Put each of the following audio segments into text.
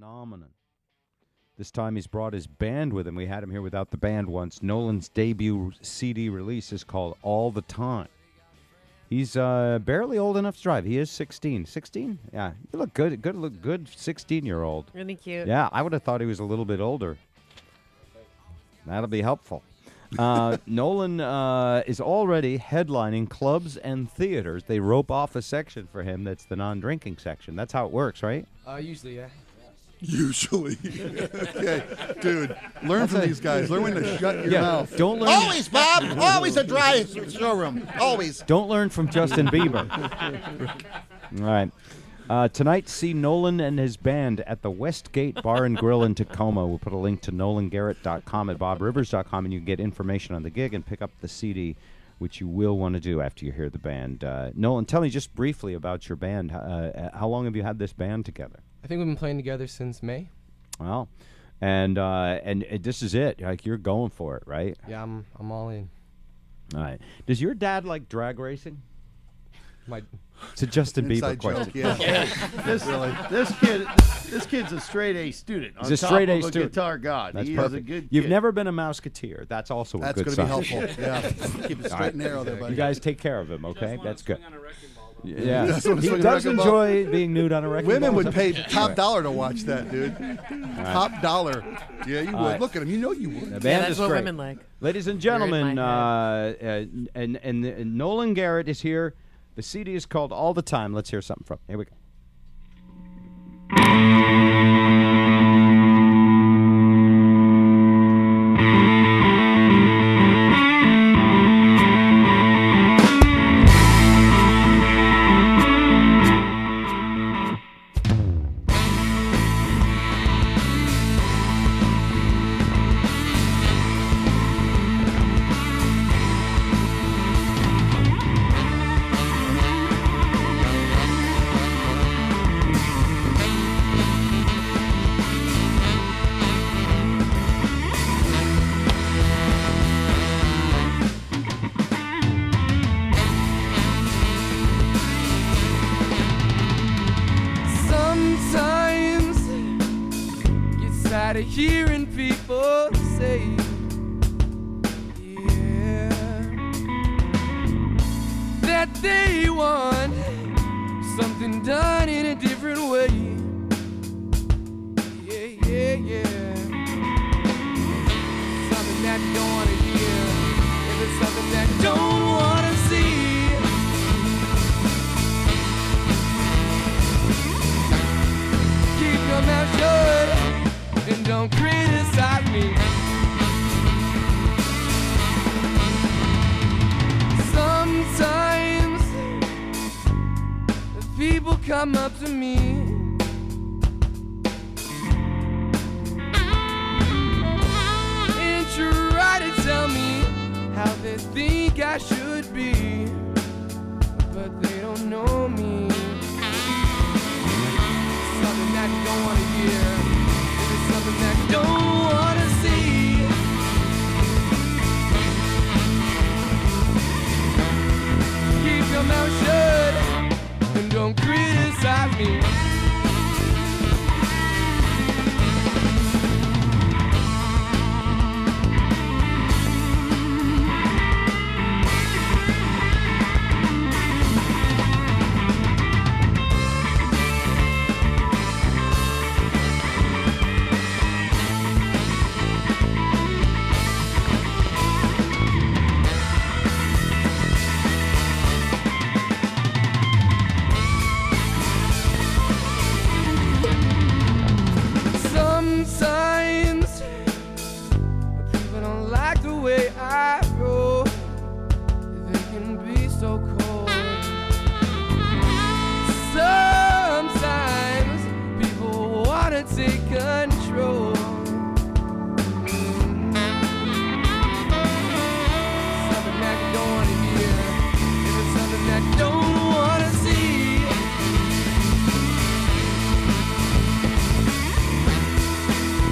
phenomenon. This time he's brought his band with him. We had him here without the band once. Nolan's debut CD release is called All the Time. He's barely old enough to drive. He is 16. 16? Yeah. You look good. Good 16-year-old. Really cute. Yeah, I would have thought he was a little bit older. That'll be helpful. Nolan is already headlining clubs and theaters. They rope off a section for him that's the non-drinking section. That's how it works, right? Usually, yeah. Usually. Okay, dude, learn from these guys. Learn when to shut your mouth. Don't learn. Always, Bob. Always a dry showroom. Always. Don't learn from Justin Bieber. All right. Tonight, see Nolan and his band at the Westgate Bar and Grill in Tacoma. We'll put a link to nolangarrett.com at bobrivers.com, and you can get information on the gig and pick up the CD, which you will want to do after you hear the band. Nolan, tell me just briefly about your band. How long have you had this band together? I think we've been playing together since May. Well, and this is it. Like, you're going for it, right? Yeah, I'm all in. All right. Does your dad like drag racing? It's a Justin Bieber Inside question. joke, yeah. This kid's a straight A student. He's a straight A student. Guitar god. That's he perfect. is a good You've kid. never been a Mouseketeer. That's also a good sign. That's going to be helpful. Yeah. Keep it straight and narrow there, buddy. You guys take care of him, okay? That's good. Yeah, Just wanna he swing a does wrecking ball. enjoy being nude on a wrecking Women ball. would pay top dollar to watch that, dude. Top dollar. Yeah, you would. right. Look at him. You know you would. The band that's is what great. women like. Ladies and You're in gentlemen, my and Nolan Garrett is here. The CD is called All the Time. Let's hear something from him. Here we go. Sometimes get tired of hearing people say, yeah, that they want something done in a different way. Yeah, yeah, yeah. Something that you don't want to hear, if it's something that you don't want to see. Keep your mouth shut and don't criticize me. Sometimes the people come up to me and try to tell me how they think I should be, but they don't know me. Something that you don't want to hear, if it's something that you don't want to see. Keep your mouth shut and don't criticize me. Sometimes people don't like the way I roll. They can be so cold. Sometimes people wanna take control. Something that you don't wanna hear, if it's something that you don't wanna see.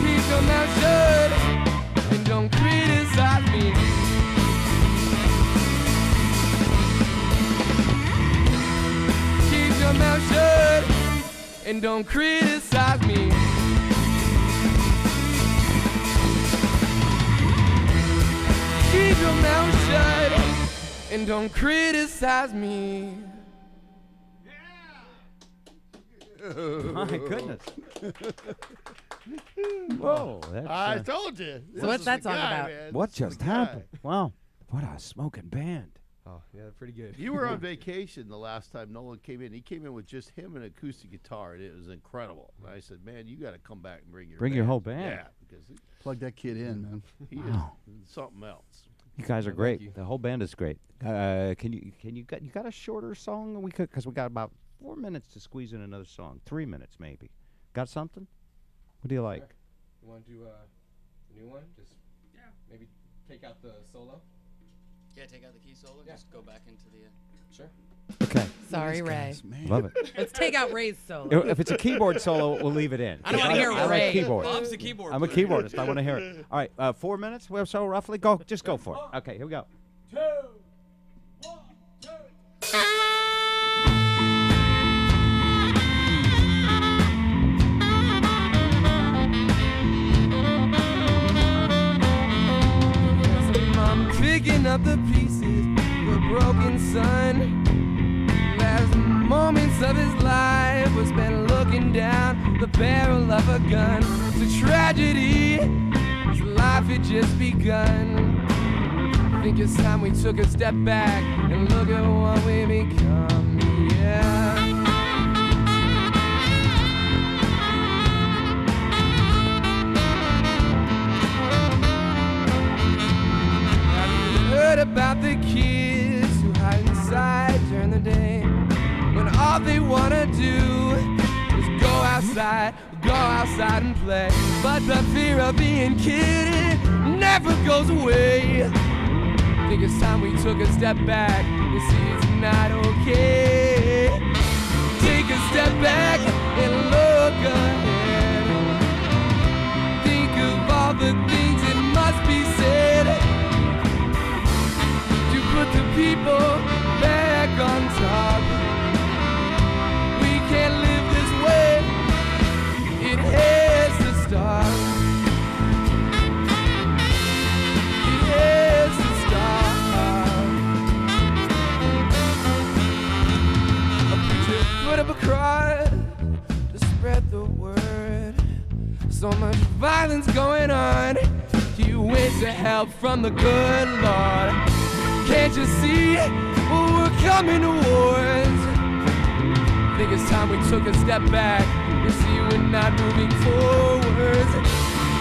Keep your mouth shut and don't criticize me. Keep your mouth shut and don't criticize me. and don't criticize me. My goodness. Whoa. That's, I told you. So what's that song about? Man. what This is just the guy. happened? Wow. What a smoking band. Oh, yeah, pretty good. You were on vacation the last time Nolan came in. He came in with just him and an acoustic guitar, and it was incredible. And I said, man, you got to come back and bring your Bring your whole band. Yeah, because Plug that kid in, man. he Wow. is something else. You guys are Thank great. you. The whole band is great. You got a shorter song? We could, because we got about 4 minutes to squeeze in another song. 3 minutes maybe. Got something? What do you like? You want to do a new one? Just maybe take out the solo? Yeah, take out the key solo. Yeah. Just go back into the. Sure. Okay. Sorry, Ray. Guys, man. Love it. Let's take out Ray's solo. If it's a keyboard solo, we'll leave it in. I don't wanna hear I like Ray. keyboard. Bob's the keyboard. I'm a player. keyboardist. I want to hear it. All right, 4 minutes. Well, so roughly, just go for it. Okay, here we go. I'm picking up the pieces of a broken son. Last moments of his life was spent looking down the barrel of a gun. It's a tragedy, his life had just begun. I think it's time we took a step back and look at what we become, yeah. Heard about the kids who hide inside during the day, when all they wanna do is go outside and play. But the fear of being kidded never goes away. I think it's time we took a step back and see it's not okay. Take a step back and look ahead. Think of all the things that must be said to put the people back on top. We can't live this way. It has to stop. It has to stop. A preacher put up a cross to spread the word. So much violence going on. He went to help from the good Lord. Can't you see we're coming towards? Think it's time we took a step back. You see we're not moving forwards.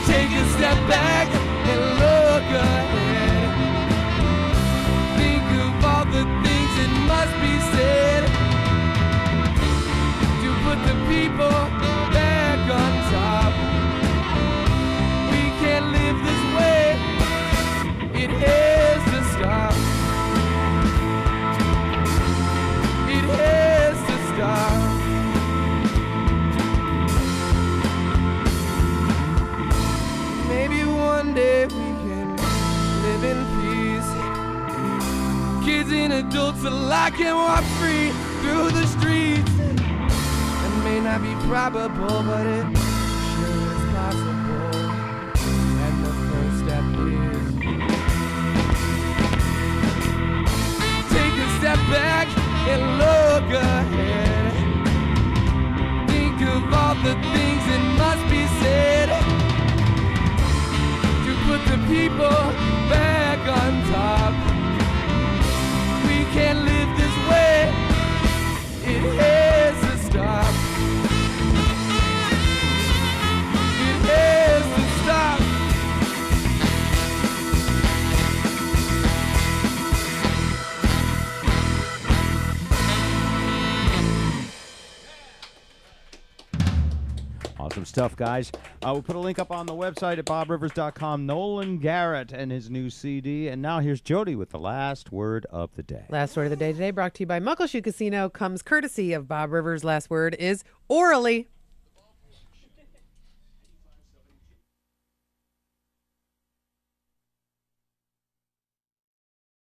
Take a step back and look ahead. Think of all the things that must be said to put the people back on top. We can't live this way. It has to stop. It has to stop. Maybe one day we can live in peace. Kids and adults alike can walk free through the streets. It may not be probable, but it sure is possible. And the first step is take a step back and look ahead. Think of all the things that must be said to put the people back on top. We can't live this way. It has to stop. It has to stop. Awesome stuff, guys. We'll put a link up on the website at bobrivers.com. Nolan Garrett and his new CD. And now here's Jody with the last word of the day. Last word of the day today brought to you by Muckleshoot Casino comes courtesy of Bob Rivers. Last word is orally.